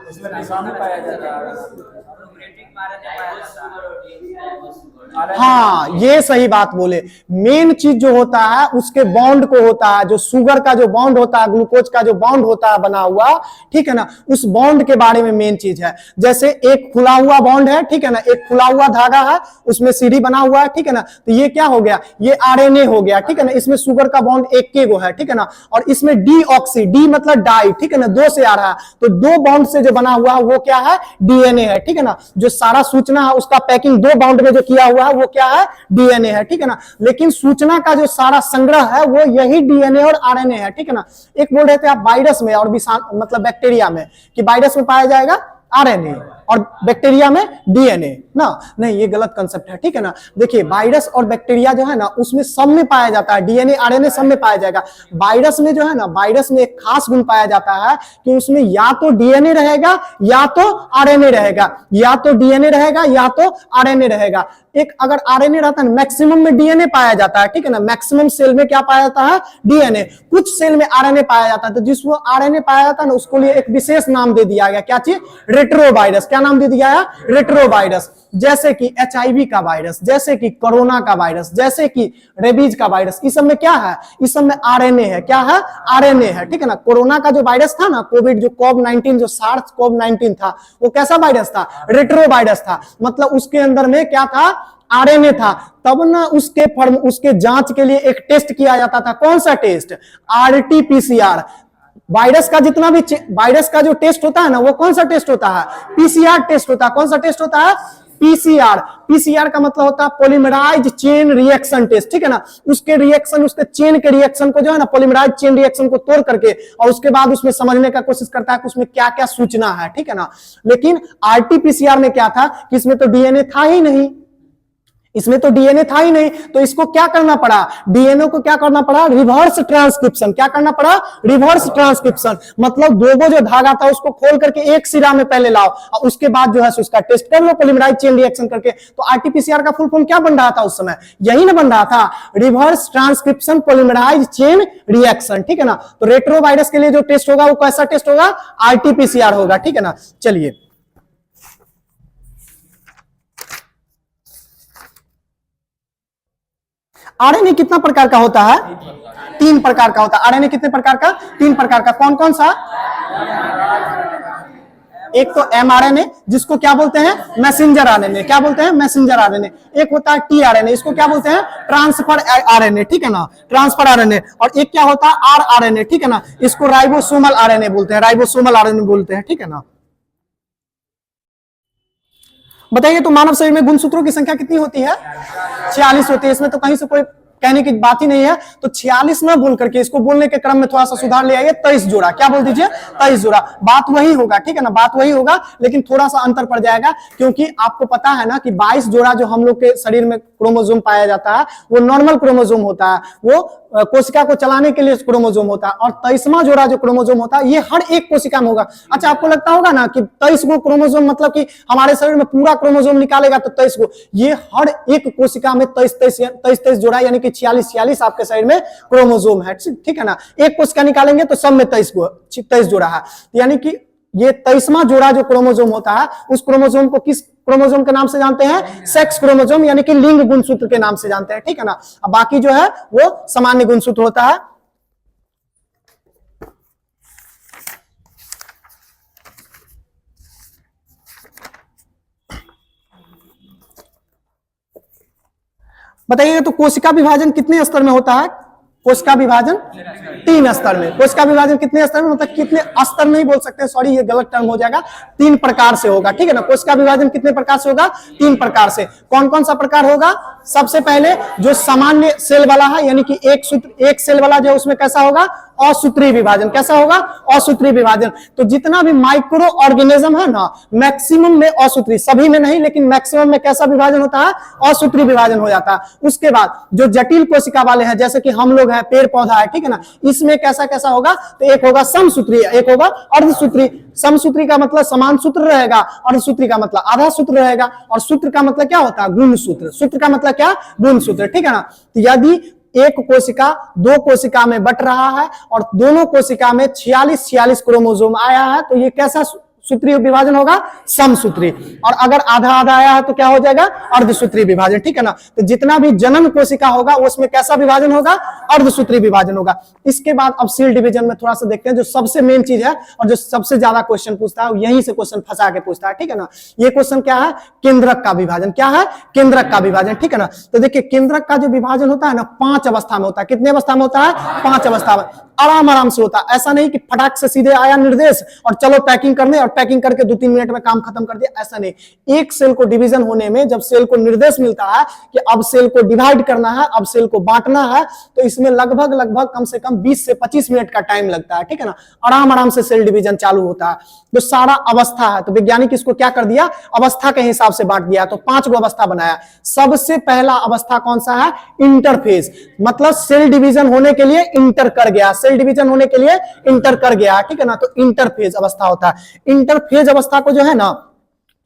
हाँ, ये सही बात बोले। मेन चीज जो होता है उसके बॉन्ड को होता है, जो शुगर का जो बॉन्ड होता है, ग्लूकोज का जो बॉन्ड होता है बना हुआ, ठीक है ना, उस बॉन्ड के बारे में मेन चीज है। जैसे एक खुला हुआ बॉन्ड है, ठीक है ना, एक खुला हुआ धागा है, उसमें सीढ़ी बना हुआ है, ठीक है ना, तो ये क्या हो गया? ये आरएनए हो गया। ठीक है ना? इसमें शुगर का बॉन्ड एक के गो है, ठीक है ना, और इसमें डीऑक्सी, डी मतलब डाई, ठीक है ना, 2 से आ रहा है, तो 2 बॉन्ड से जो बना हुआ है वो क्या है? डीएनए है। ठीक है ना? जो सारा सूचना है उसका पैकिंग 2 बॉन्ड में जो किया हुआ है वो क्या है? डीएनए है। ठीक है ना? लेकिन सूचना का जो सारा संग्रह है वो यही डीएनए और आरएनए है। ठीक है ना? एक बोल रहे थे आप वायरस में और मतलब बैक्टीरिया में, कि वायरस में पाया जाएगा आरएनए और बैक्टीरिया में डीएनए ना, नहीं, ये गलत कंसेप्ट है। ठीक है ना? देखिए वायरस और बैक्टीरिया जो है ना उसमें सब में पाया जाता है, डीएनए आरएनए सब में पाया जाएगा। वायरस में जो है ना, वायरस में एक खास गुण पाया जाता है कि उसमें या तो डीएनए रहेगा या तो आरएनए रहेगा, या तो डीएनए रहेगा या तो आरएनए रहेगा। एक अगर आरएनए रहता है, मैक्सिमम में डीएनए पाया जाता है। ठीक है ना? मैक्सिमम सेल में क्या पाया जाता है? डीएनए। कुछ सेल में आरएनए पाया जाता है, तो जिसको आरएनए पाया जाता है ना उसको लिए एक विशेष नाम दे दिया गया। क्या चीज? रेट्रोवायरस। क्या नाम दे दिया है? रेट्रोवायरस। जैसे कि एचआईवी का वायरस, जैसे कि कोरोना का वायरस, जैसे कि रेबीज का वायरस, इस सब में क्या है? इस सब में आरएनए है। क्या है? आरएनए है। ठीक है ना? कोरोना का जो वायरस था ना, कोविड जो कोव-19 जो सार्स कोव-19 था, वो कैसा वायरस था? रेट्रोवायरस था। मतलब उसके अंदर में क्या था? आरएनए था। तब ना उसके जांच के लिए एक टेस्ट किया जाता था। कौन सा टेस्ट? आरटीपीसीआर। वायरस का जितना भी वायरस का जो टेस्ट होता है ना, वो कौन सा टेस्ट होता है? पीसीआर टेस्ट होता है। कौन सा टेस्ट होता है? पीसीआर। पीसीआर का मतलब होता है पॉलीमराइज चेन रिएक्शन टेस्ट। ठीक है ना? उसके रिएक्शन, उसके चेन के रिएक्शन को जो है ना, पॉलीमराइज चेन रिएक्शन को तोड़ करके और उसके बाद उसमें समझने का कोशिश करता है कि उसमें क्या क्या सूचना है। ठीक है ना? लेकिन आरटीपीसीआर में क्या था कि इसमें तो डीएनए था ही नहीं, इसमें तो डीएनए था ही नहीं, तो इसको क्या करना पड़ा? डीएनए को क्या करना पड़ा? Reverse transcription. क्या करना पड़ा? Reverse transcription. मतलब 2 जो धागा था उसको खोल करके एक सिरा में पहले लाओ और उसके बाद जो है उसका टेस्ट कर लो पॉलीमराइज चेन रिएक्शन करके। तो आरटीपीसीआर का फुल फॉर्म क्या बन रहा था उस समय? यही ना बन रहा था, reverse transcription polymerize chain reaction. ठीक है ना? तो रेट्रोवायरस के लिए जो टेस्ट होगा वो कैसा टेस्ट होगा? आरटीपीसीआर होगा। ठीक है ना? चलिए, आरएनए कितना प्रकार का होता है? 3 प्रकार का होता है। आरएनए कितने प्रकार का? 3 प्रकार का। कौन कौन सा? एक तो mRNA जिसको क्या बोलते हैं मैसेंजर आरएनए, क्या बोलते हैं मैसेंजर आरएनए। एक होता है tRNA, इसको क्या बोलते हैं ट्रांसफर आरएनए, ठीक है ना, ट्रांसफर आरएनए। और एक क्या होता है rRNA, ठीक है ना, इसको राइबोसोमल आरएनए बोलते हैं, राइबोसोमल आरएनए बोलते हैं, ठीक है ना। बताइए तो मानव शरीर में गुणसूत्रों की संख्या कितनी होती है 46 होती है। इसमें तो कहीं से कोई कहने की बात ही नहीं है। तो 46 ना बोल करके इसको बोलने के क्रम में थोड़ा सा सुधार ले आइए, 23 जोड़ा, क्या बोल दीजिए 23 जोड़ा। बात वही होगा, ठीक है ना, बात वही होगा, लेकिन थोड़ा सा अंतर पड़ जाएगा, क्योंकि आपको पता है ना कि 22 जोड़ा जो हम लोग के शरीर में क्रोमोसोम पाया जाता है वो नॉर्मल क्रोमोसोम होता है, वो कोशिका को चलाने के लिए क्रोमोसोम होता है। और 23वां जोड़ा जो क्रोमोसोम होता है ये हर एक कोशिका में होगा। अच्छा, आपको लगता होगा ना कि 23 गो क्रोमोसोम मतलब कि हमारे शरीर में पूरा क्रोमोसोम निकालेगा तो 23 गो, ये हर एक कोशिका में 23 जोड़ा यानी कि 46 आपके शरीर में क्रोमोसोम है, ठीक है ना। एक कोशिका निकालेंगे तो सब में 23 जोड़ा है, यानी कि ये 23वां जोड़ा जो क्रोमोसोम होता है उस क्रोमोसोम को किस क्रोमोसोम के नाम से जानते हैं सेक्स क्रोमोसोम, यानी कि लिंग गुणसूत्र के नाम से जानते हैं, ठीक है ना। अब बाकी जो है वो सामान्य गुणसूत्र होता है। बताइए तो कोशिका विभाजन कितने स्तर में होता है? कोशिका विभाजन 3 स्तर में। कोशिका विभाजन कितने स्तर में, मतलब कितने स्तर नहीं बोल सकते, सॉरी ये गलत टर्म हो जाएगा, 3 प्रकार से होगा, ठीक है ना। कोशिका विभाजन कितने प्रकार से होगा? 3 प्रकार से। कौन कौन सा प्रकार होगा? सबसे पहले जो सामान्य सेल वाला है, यानी कि एक सेल वाला जो उसमें कैसा होगा? असूत्रीय विभाजन। कैसा होगा? असूत्रीय विभाजन। तो जितना भी माइक्रो ऑर्गेनिज्म है ना, मैक्सिमम में असूत्रीय, सभी में नहीं लेकिन मैक्सिमम में कैसा विभाजन होता है? असूत्रीय विभाजन हो जाता है। उसके बाद जो जटिल कोशिका वाले हैं, जैसे कि हम लोग हैं, पेड़ पौधा है, ठीक है ना, इसमें कैसा कैसा होगा? तो एक होगा समसूत्रीय, एक होगा अर्धसूत्रीय। समसूत्री का मतलब समान सूत्र रहेगा, अर्धसूत्री का मतलब आधा सूत्र रहेगा, और सूत्र का मतलब क्या होता है? गुण सूत्र। सूत्र का मतलब क्या? गुण सूत्र, ठीक है ना। तो यदि एक कोशिका 2 कोशिका में बट रहा है और दोनों कोशिका में 46 क्रोमोसोम आया है, तो ये कैसा सूत्रीय विभाजन होगा? समसूत्रीय। और अगर आधा आधा आया है तो क्या हो जाएगा? अर्धसूत्रीय विभाजन, ठीक है ना। तो जितना भी जनन कोशिका होगा उसमें कैसा विभाजन होगा? अर्धसूत्रीय विभाजन होगा। इसके बाद अब सेल डिवीजन में थोड़ा सा देखते हैं, जो सबसे मेन चीज है और जो सबसे ज्यादा क्वेश्चन पूछता है, यहीं से क्वेश्चन फंसा के पूछता है, ठीक है ना। ये क्वेश्चन क्या है? केंद्रक का विभाजन। क्या है? केंद्रक का विभाजन, ठीक है ना। तो देखिए केंद्रक का जो विभाजन होता है ना, 5 अवस्था में होता है। कितने अवस्था में होता है? 5 अवस्था में। आराम आराम से होता है, ऐसा नहीं कि फटाक से सीधे आया निर्देश और चलो पैकिंग करने, और पैकिंग करके 2-3 मिनट में काम खत्म कर दिया, ऐसा नहीं। एक सेल को डिवीजन होने में जब सेल को निर्देश मिलता है कि अब सेल को डिवाइड करना है, अब सेल को बांटना है, तो इसमें लगभग कम से कम 20 से 25 मिनट का टाइम लगता है, ठीक है ना। आराम आराम से सेल डिवीजन चालू होता है। जो सारा अवस्था है, तो वैज्ञानिक इसको क्या कर दिया? अवस्था के हिसाब से बांट दिया, तो 5 गो अवस्था बनाया। सबसे पहला अवस्था कौन सा है? इंटरफेज, मतलब सेल डिवीजन होने के लिए इंटर कर गया, सेल डिवीजन होने के लिए इंटर कर गया, ठीक है ना। तो इंटरफेज अवस्था होता है। इंटरफेज अवस्था को जो है ना,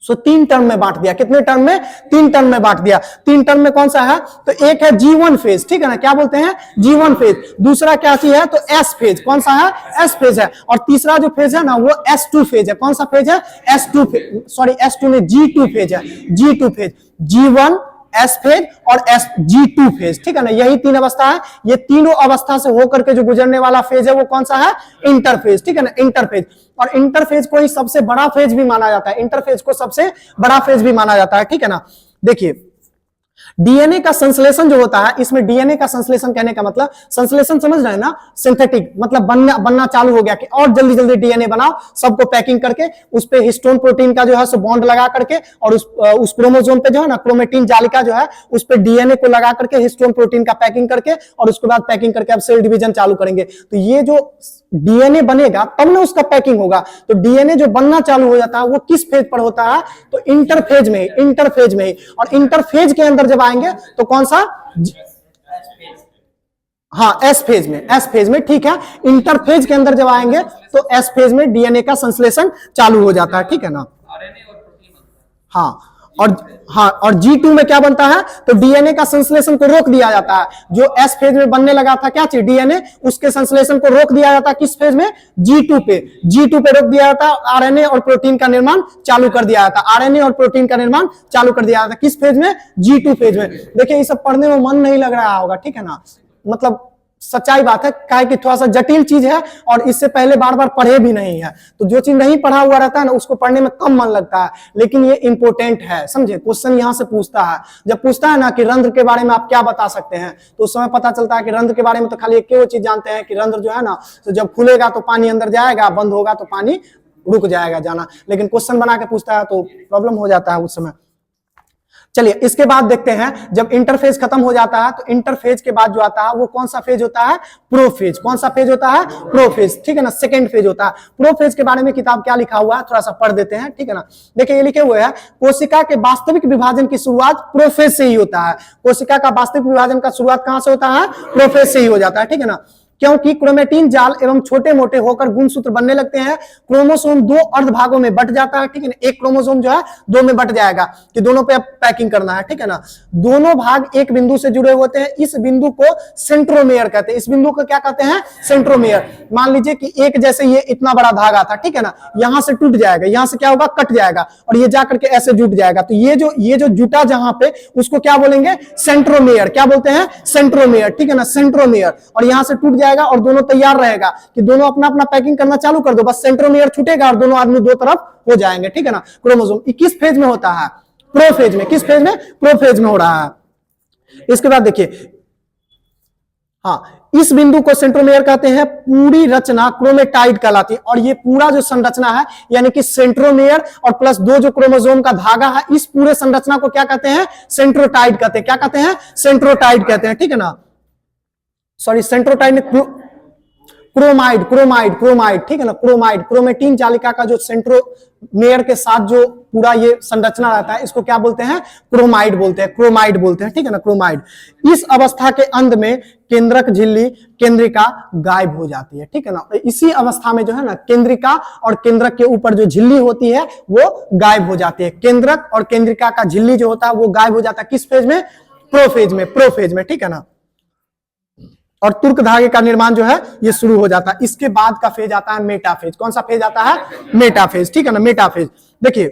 सो 3 टर्म में बांट दिया। कितने टर्म में? 3 टर्म में बांट दिया। 3 टर्म में कौन सा है? तो एक है G1 फेज, ठीक है ना, क्या बोलते हैं? G1 phase. दूसरा क्या चीज है? तो S फेज। कौन सा है? S फेज है। और तीसरा जो फेज है ना, वो S2 फेज है। कौन सा फेज है? S2 फेज, सॉरी S2 में G2 फेज है। G2 phase, G1 S phase और G2 फेज, ठीक है ना। यही 3 अवस्था है। ये तीनों अवस्था से होकर के जो गुजरने वाला फेज है वो कौन सा है? इंटरफेज, ठीक है ना, इंटरफेज। और इंटरफेज को ही सबसे बड़ा फेज भी माना जाता है, इंटरफेज को सबसे बड़ा फेज भी माना जाता है, ठीक है ना। देखिए डीएनए का संश्लेषण जो होता है, इसमें डीएनए का संश्लेषण कहने का मतलब, संश्लेषण समझ रहे हैं ना, सिंथेटिक, मतलब बनना चालू हो गया कि और जल्दी जल्दी डीएनए बनाओ, सबको पैकिंग करके उस पे हिस्टोन प्रोटीन का जो है सो बॉन्ड लगा करके, और उस क्रोमोसोम पे जो है ना क्रोमेटिन जालिका जो है उस पे डीएनए को लगा करके हिस्टोन प्रोटीन का पैकिंग करके, और उसके बाद पैकिंग करके अब सेल डिवीजन चालू करेंगे। तो ये जो डीएनए बनेगा तब ना उसका पैकिंग होगा। तो डीएनए जो बनना चालू हो जाता है वो किस फेज पर होता है? तो इंटरफेज में, इंटरफेज में। और इंटरफेज के अंदर जब आएंगे तो कौन सा? हाँ, एस फेज में, एस फेज में, ठीक है। इंटरफेज के अंदर जब आएंगे तो एस फेज में डीएनए का संश्लेषण चालू हो जाता है, ठीक है ना। और G2 में क्या बनता है? तो डीएनए का संश्लेषण को रोक दिया जाता है। जो एस फेज में बनने लगा था क्या चीज? डीएनए, उसके संश्लेषण को रोक दिया जाता है किस फेज में? G2 पे। G2 पे रोक दिया जाता है, आरएनए और प्रोटीन का निर्माण चालू कर दिया जाता है। आरएनए और प्रोटीन का निर्माण चालू कर दिया जाता है किस फेज में? G2 फेज में। देखिए ये सब पढ़ने में मन नहीं लग रहा होगा, ठीक है ना, मतलब सच्चाई बात है, काहे कि थोड़ा सा जटिल चीज है और इससे पहले बार बार पढ़े भी नहीं है, तो जो चीज नहीं पढ़ा हुआ रहता है ना उसको पढ़ने में कम मन लगता है, लेकिन ये इंपॉर्टेंट है, समझे। क्वेश्चन यहां से पूछता है, जब पूछता है ना कि रंध्र के बारे में आप क्या बता सकते हैं, तो उस समय पता चलता है कि रंध्र के बारे में तो खाली एक ही चीज जानते हैं कि रंध्र जो है ना, तो जब खुलेगा तो पानी अंदर जाएगा, बंद होगा तो पानी रुक जाएगा जाना, लेकिन क्वेश्चन बना के पूछता है तो प्रॉब्लम हो जाता है उस समय। चलिए इसके बाद देखते हैं, जब इंटरफेज खत्म हो जाता है तो इंटरफेज के बाद जो आता है वो कौन सा फेज होता है, प्रोफेज। कौन सा फेज होता है, प्रोफेज, ठीक है ना, सेकंड फेज होता है। प्रोफेज के बारे में किताब क्या लिखा हुआ है थोड़ा सा पढ़ देते हैं, ठीक है ना। देखिए ये लिखे हुए हैं, कोशिका के वास्तविक विभाजन की शुरुआत प्रोफेज से ही होता है। कोशिका का वास्तविक विभाजन का शुरुआत कहां से होता है, प्रोफेज से ही हो जाता है, ठीक है ना, क्योंकि क्रोमेटिन जाल एवं छोटे मोटे होकर गुणसूत्र बनने लगते हैं। क्रोमोसोम दो अर्ध भागों में बट जाता है, ठीक है ना, एक क्रोमोसोम जो है दो में बट जाएगा कि दोनों पे पैकिंग करना है, ठीक है ना। दोनों भाग एक बिंदु से जुड़े होते हैं, इस बिंदु को सेंट्रोमेयर कहते हैं। इस बिंदु को क्या कहते हैं, सेंट्रोमेयर। मान लीजिए कि एक जैसे ये इतना बड़ा धागा था, ठीक है ना, यहां से टूट जाएगा, यहां से क्या होगा, कट जाएगा और ये जाकर के ऐसे जुट जाएगा, तो ये जो जुटा जहां पे उसको क्या बोलेंगे, सेंट्रोमेयर। क्या बोलते हैं, सेंट्रोमेयर, ठीक है ना, सेंट्रोमेयर। और यहां से टूट जाएगा और दोनों तैयार रहेगा कि दोनों अपना अपना पैकिंग करना चालू कर दो, बस सेंट्रोमेयर छूटेगा और दोनों आदमी दो तरफ हो जाएंगे, ठीक है ना। क्रोमोसोम किस फेज में होता है, प्रोफेज में। किस फेज में, प्रोफेज में हो रहा है। इसके बाद देखिए, हाँ, इस बिंदु को सेंट्रोमेयर कहते हैं। पूरी रचना क्रोमेटाइड कहलाती है, और ये पूरा जो संरचना है यानी कि सेंट्रोमेयर और प्लस दो जो क्रोमोसोम का धागा है, इस पूरे संरचना को क्या कहते हैं, सेंट्रोटाइड कहते हैं। क्या कहते हैं, सेंट्रोटाइड कहते हैं, ठीक है ना। सॉरी, सेंट्रोटाइड में क्रोमाइड, क्रोमाइड, क्रोमाइड, ठीक है ना, क्रोमाइड। क्रोमेटिन जालिका का जो सेंट्रोमेयर के साथ जो पूरा ये संरचना रहता है, इसको क्या बोलते हैं, क्रोमाइड बोलते हैं, क्रोमाइड बोलते हैं, ठीक है ना, क्रोमाइड। इस अवस्था के अंत में केंद्रक झिल्ली केंद्रिका गायब हो जाती है, ठीक है ना। इसी अवस्था में जो है ना, केंद्रिका और केंद्रक के ऊपर जो झिल्ली होती है वो गायब हो जाती है। केंद्रक और केंद्रिका का झिल्ली जो होता है वो गायब हो जाता है। किस फेज में, प्रोफेज में, प्रोफेज में, ठीक है ना। और तुर्क धागे का निर्माण जो है ये शुरू हो जाता है। इसके बाद का फेज आता है मेटाफेज। कौन सा फेज आता है, मेटाफेज, ठीक है ना, मेटाफेज। देखिए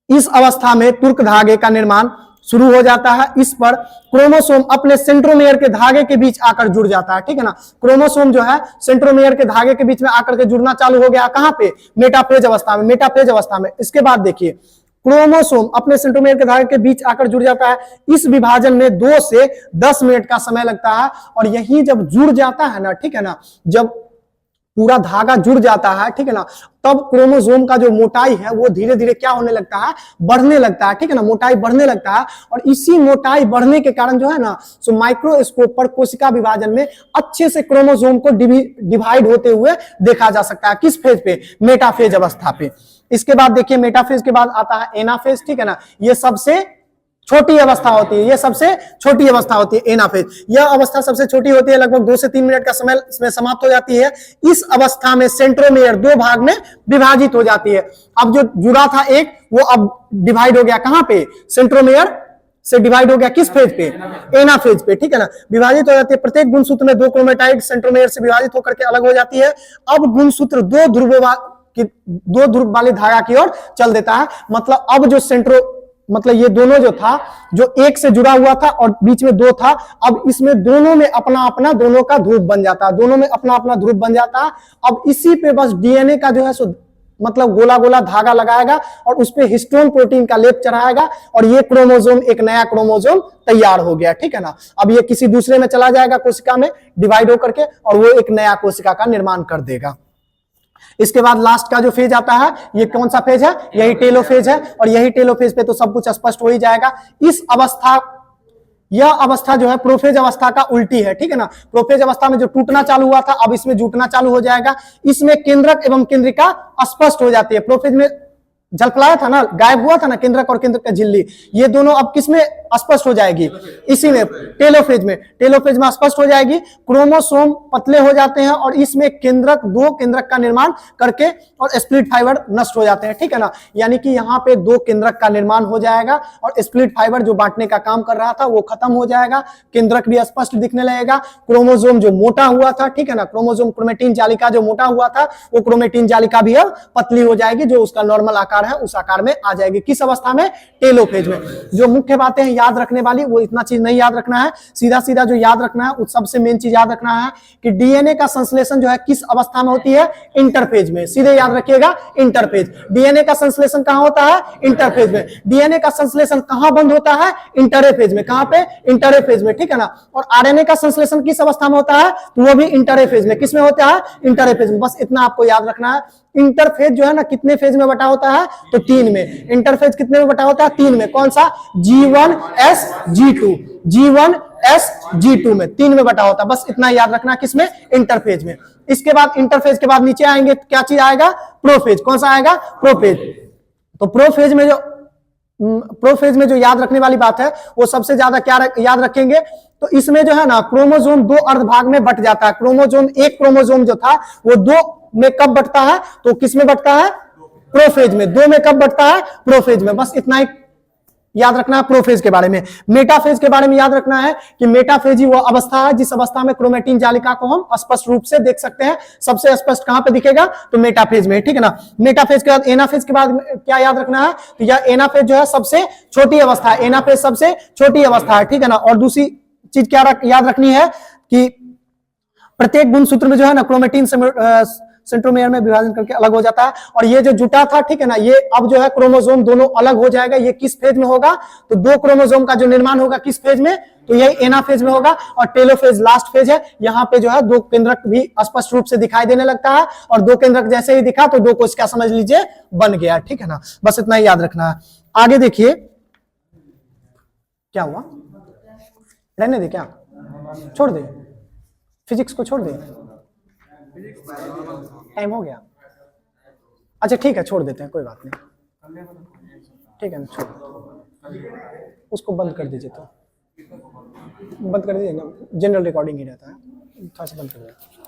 इस अवस्था में तुर्क धागे का निर्माण शुरू हो जाता है। इस पर क्रोमोसोम अपने सेंट्रोमेयर के धागे के बीच आकर जुड़ जाता है, ठीक है ना। क्रोमोसोम जो है सेंट्रोमेयर के धागे के बीच में आकर के जुड़ना चालू हो गया, कहां पे, मेटाफेज अवस्था में, मेटाफेज अवस्था में। इसके बाद देखिए क्रोमोसोम अपने सेंट्रोमेयर के धागे के बीच आकर जुड़ जाता है। इस विभाजन में 2 से 10 मिनट का समय लगता है, और यही जब जुड़ जाता है ना, ठीक है ना, जब पूरा धागा जुड़ जाता है, ठीक है ना, तब क्रोमोसोम का जो मोटाई है वो धीरे धीरे क्या होने लगता है, बढ़ने लगता है, ठीक है ना, मोटाई बढ़ने लगता है। और इसी मोटाई बढ़ने के कारण जो है ना, सो माइक्रोस्कोप पर कोशिका विभाजन में अच्छे से क्रोमोसोम को डिवाइड होते हुए देखा जा सकता है। किस फेज पे, मेटाफेज अवस्था पे। इसके बाद देखिए मेटाफेज के बाद आता है एनाफेज, ठीक है ना, ये सबसे छोटी अवस्था होती है, ये सबसे छोटी अवस्था होती है एनाफेज। यह अवस्था सबसे छोटी होती है, लगभग 2 से 3 मिनट का समय इसमें समाप्त हो जाती है। इस अवस्था में सेंट्रोमेयर 2 भाग में विभाजित हो जाती है। अब जो जुड़ा था एक, वो अब डिवाइड हो गया, कहां पे, सेंट्रोमेयर से डिवाइड हो गया, किस फेज पे, एनाफेज पे, ठीक है ना, विभाजित हो जाती है। प्रत्येक गुणसूत्र में 2 क्रोमेटाइड सेंट्रोमेयर से विभाजित होकर के अलग हो जाती है। अब गुणसूत्र 2 ध्रुव वाले धागा की ओर चल देता है। मतलब अब जो मतलब ये दोनों जो था, जो एक से जुड़ा हुआ था और बीच में 2 था, अब इसमें दोनों में अपना अपना दोनों का ध्रुव बन जाता है, दोनों में अपना अपना ध्रुव बन जाता है। अब इसी पे बस डीएनए का जो है सो मतलब गोला गोला धागा लगाएगा और उस पे हिस्टोन प्रोटीन का लेप चढ़ाएगा, और ये क्रोमोसोम, एक नया क्रोमोसोम तैयार हो गया, ठीक है ना। अब ये किसी दूसरे में चला जाएगा कोशिका में डिवाइड होकर के, और वो एक नया कोशिका का निर्माण कर देगा। इसके बाद लास्ट का जो फेज आता है, ये कौन सा फेज है, यही टेलोफेज है। और यही टेलोफेज पे तो सब कुछ स्पष्ट हो ही जाएगा। यह अवस्था जो है प्रोफेज अवस्था का उल्टी है, ठीक है ना। प्रोफेज अवस्था में जो टूटना चालू हुआ था, अब इसमें जुटना चालू हो जाएगा। इसमें केंद्रक एवं केंद्रिका स्पष्ट हो जाती है। प्रोफेज में झलफलाया था ना, गायब हुआ था ना केंद्रक और केंद्रक का झिल्ली, ये दोनों अब किसमें स्पष्ट हो जाएगी, इसी में टेलोफेज में। टेलोफेज में स्पष्ट हो जाएगी। क्रोमोसोम पतले हो जाते हैं और इसमें दो केंद्रक का निर्माण करके और स्प्लिट फाइबर नष्ट हो जाते हैं, ठीक है ना। यानी कि यहाँ पे 2 केंद्रक का निर्माण हो जाएगा और स्प्लिट फाइबर जो बांटने का काम कर रहा था वो खत्म हो जाएगा। केंद्रक भी स्पष्ट दिखने लगेगा। क्रोमोसोम जो मोटा हुआ था, ठीक है ना, क्रोमोसोम क्रोमेटिन जालिका जो मोटा हुआ था, वो क्रोमेटिन जालिका भी अब पतली हो जाएगी, जो उसका नॉर्मल आकार आकार है उस आकार में आ जाएगी। किस अवस्था में? टेलोफेज में। जो मुख्य बातें हैं याद रखने वाली, वो इतना चीज नहीं याद रखना है, सीधा सीधा जो याद रखना है उस सबसे मेन चीज याद रखना है कि डीएनए का संश्लेषण जो है किस अवस्था में होती है? इंटरफेज में। सीधे याद रखिएगा, इंटरफेज। डीएनए का संश्लेषण कहां होता है? इंटरफेज में। डीएनए का संश्लेषण कहां बंद होता है? इंटरफेज में। कहां पे? इंटरफेज में, ठीक है ना। और आरएनए का संश्लेषण किस अवस्था में होता है? तो वो भी इंटरफेज में। किस में होता है? इंटरफेज में। बस इतना आपको याद रखना है। इंटरफेज जो है ना कितने फेज में बटा होता है? तो 3 में। इंटरफेज कितने में बटा होता है? 3 में। कौन सा? G1S G2, G1S G2 में 3 में बटा होता है। बस इतना याद रखना, किसमें? इंटरफेज में। इसके बाद इंटरफेज के बाद नीचे आएंगे, क्या चीज आएगा? प्रोफेज। कौन सा आएगा? प्रोफेज। तो प्रोफेज में जो याद रखने वाली बात है वो सबसे ज्यादा क्या याद रखेंगे? तो इसमें जो है ना क्रोमोसोम 2 अर्धभाग में बट जाता है। एक क्रोमोसोम जो था वो 2 में कब बटता है? तो किस में बटता है? प्रोफेज में। 2 में कब बटता है? प्रोफेज में। बस इतना ही याद रखना है प्रोफेज के बारे में। मेटाफेज के बारे में याद रखना है कि मेटाफेज ही वो अवस्था है जिस अवस्था में क्रोमेटिन जालिका को हम स्पष्ट रूप से देख सकते हैं। सबसे स्पष्ट कहां पे दिखेगा? तो मेटाफेज में, ठीक है ना। मेटाफेज के बाद एनाफेज के बाद क्या याद रखना है? तो यह एनाफेज जो है सबसे छोटी अवस्था है। एनाफेज सबसे छोटी अवस्था है, ठीक है ना। और दूसरी चीज क्या याद रखनी है कि प्रत्येक गुणसूत्र में जो है ना क्रोमेटिन सेंट्रोमेयर में विभाजन करके अलग हो जाता है। और ये जो जुटा था, ठीक है ना, ये अब जो है क्रोमोसोम दोनों अलग हो जाएगा। ये किस फेज में होगा? तो 2 क्रोमोसोम का जो निर्माण होगा किस फेज में? तो ये एनाफेज में होगा। और टेलोफेज लास्ट फेज है। यहाँ पे जो है 2 केंद्रक भी स्पष्ट रूप से दिखाई देने लगता है। और 2 केंद्रक जैसे ही दिखा तो 2 कोशिका समझ लीजिए बन गया, ठीक है ना। बस इतना ही याद रखना है। आगे देखिए क्या हुआ? रहने दे, क्या छोड़ दे? फिजिक्स को छोड़ दे? टाइम हो गया? अच्छा ठीक है, छोड़ देते हैं, कोई बात नहीं, ठीक है ना, छोड़। उसको बंद कर दीजिए, तो बंद कर दीजिए ना, जनरल रिकॉर्डिंग ही रहता है, थोड़ा सा बंद कर दीजिए।